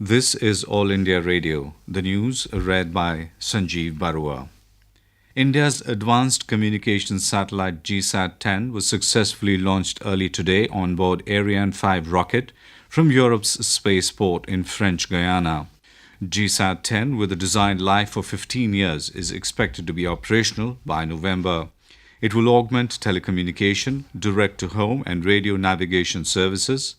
This is All India Radio, the news read by Sanjeev Barua. India's advanced communications satellite GSAT-10 was successfully launched early today on board Ariane 5 rocket from Europe's spaceport in French Guiana. GSAT-10, with a designed life for 15 years, is expected to be operational by November. It will augment telecommunication, direct-to-home and radio navigation services.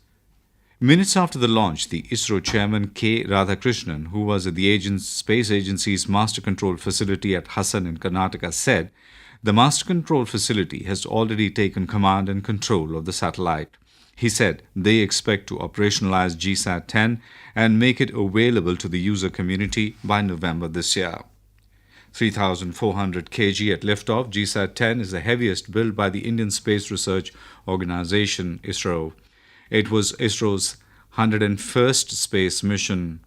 Minutes after the launch, the ISRO chairman K. Radhakrishnan, who was at the space agency's master control facility at Hassan in Karnataka, said the master control facility has already taken command and control of the satellite. He said they expect to operationalize GSAT-10 and make it available to the user community by November this year. 3,400 kg at liftoff, GSAT-10 is the heaviest built by the Indian Space Research Organisation, ISRO. It was ISRO's 101st space mission.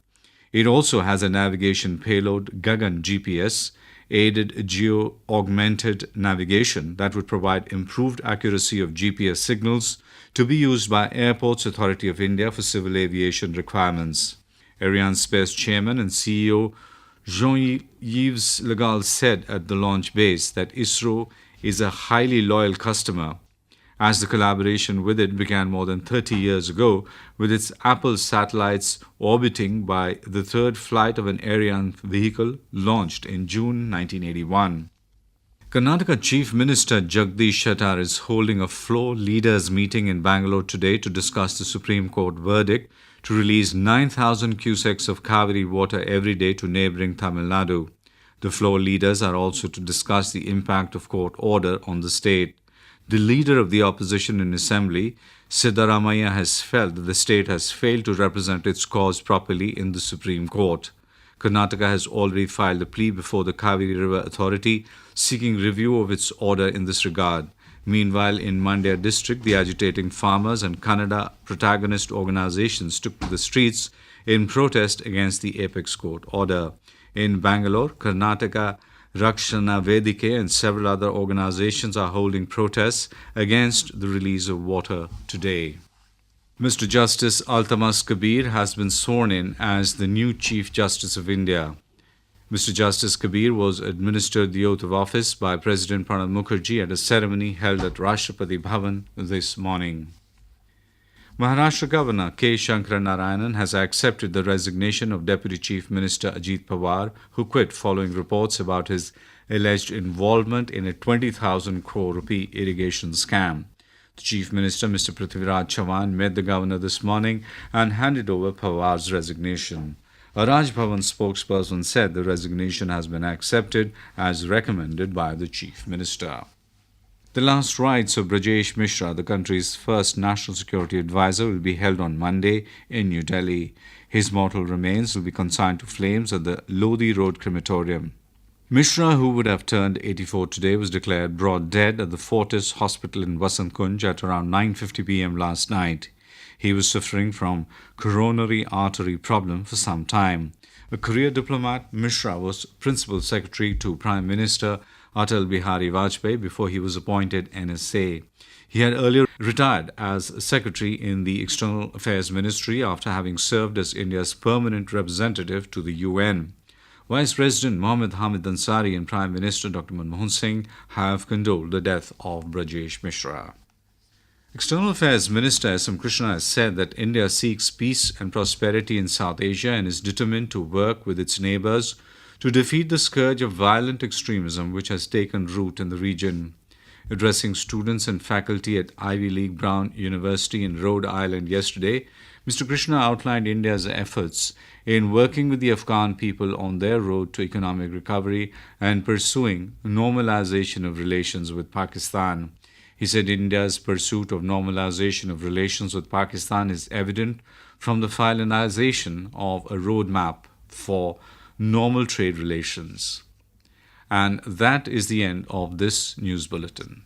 It also has a navigation payload, Gagan GPS, aided geo-augmented navigation that would provide improved accuracy of GPS signals to be used by Airports Authority of India for civil aviation requirements. Arianespace chairman and CEO Jean-Yves Le Gall said at the launch base that ISRO is a highly loyal customer, as the collaboration with it began more than 30 years ago with its Apple satellites orbiting by the third flight of an Ariane vehicle launched in June 1981. Karnataka Chief Minister Jagdish Shettar is holding a floor leaders meeting in Bangalore today to discuss the Supreme Court verdict to release 9,000 cusecs of Kaveri water every day to neighbouring Tamil Nadu. The floor leaders are also to discuss the impact of court order on the state. The leader of the opposition in Assembly, Siddaramaiah, has felt that the state has failed to represent its cause properly in the Supreme Court. Karnataka has already filed a plea before the Kaveri River Authority seeking review of its order in this regard. Meanwhile, in Mandya district, the agitating farmers and Kannada protagonist organizations took to the streets in protest against the apex court order. In Bangalore, Karnataka Rakshana Vedike and several other organizations are holding protests against the release of water today. Mr. Justice Altamas Kabir has been sworn in as the new Chief Justice of India. Mr. Justice Kabir was administered the oath of office by President Pranab Mukherjee at a ceremony held at Rashtrapati Bhavan this morning. Maharashtra Governor K. Shankara Narayanan has accepted the resignation of Deputy Chief Minister Ajit Pawar, who quit following reports about his alleged involvement in a 20,000 crore rupee irrigation scam. The Chief Minister, Mr. Prithviraj Chavan, met the Governor this morning and handed over Pawar's resignation. A Raj Bhavan spokesperson said the resignation has been accepted as recommended by the Chief Minister. The last rites of Brajesh Mishra, the country's first national security advisor, will be held on Monday in New Delhi. His mortal remains will be consigned to flames at the Lodi Road crematorium. Mishra, who would have turned 84 today, was declared brought dead at the Fortis Hospital in Vasant Kunj at around 9:50 p.m. last night. He was suffering from coronary artery problem for some time. A career diplomat, Mishra was Principal Secretary to Prime Minister Atal Bihari Vajpayee before he was appointed NSA. He had earlier retired as Secretary in the External Affairs Ministry after having served as India's permanent representative to the UN. Vice President Mohammad Hamid Ansari and Prime Minister Dr. Manmohan Singh have condoled the death of Brajesh Mishra. External Affairs Minister S.M. Krishna has said that India seeks peace and prosperity in South Asia and is determined to work with its neighbours to defeat the scourge of violent extremism which has taken root in the region. Addressing students and faculty at Ivy League Brown University in Rhode Island yesterday, Mr. Krishna outlined India's efforts in working with the Afghan people on their road to economic recovery and pursuing normalization of relations with Pakistan. He said India's pursuit of normalization of relations with Pakistan is evident from the finalization of a roadmap for normal trade relations. And that is the end of this news bulletin.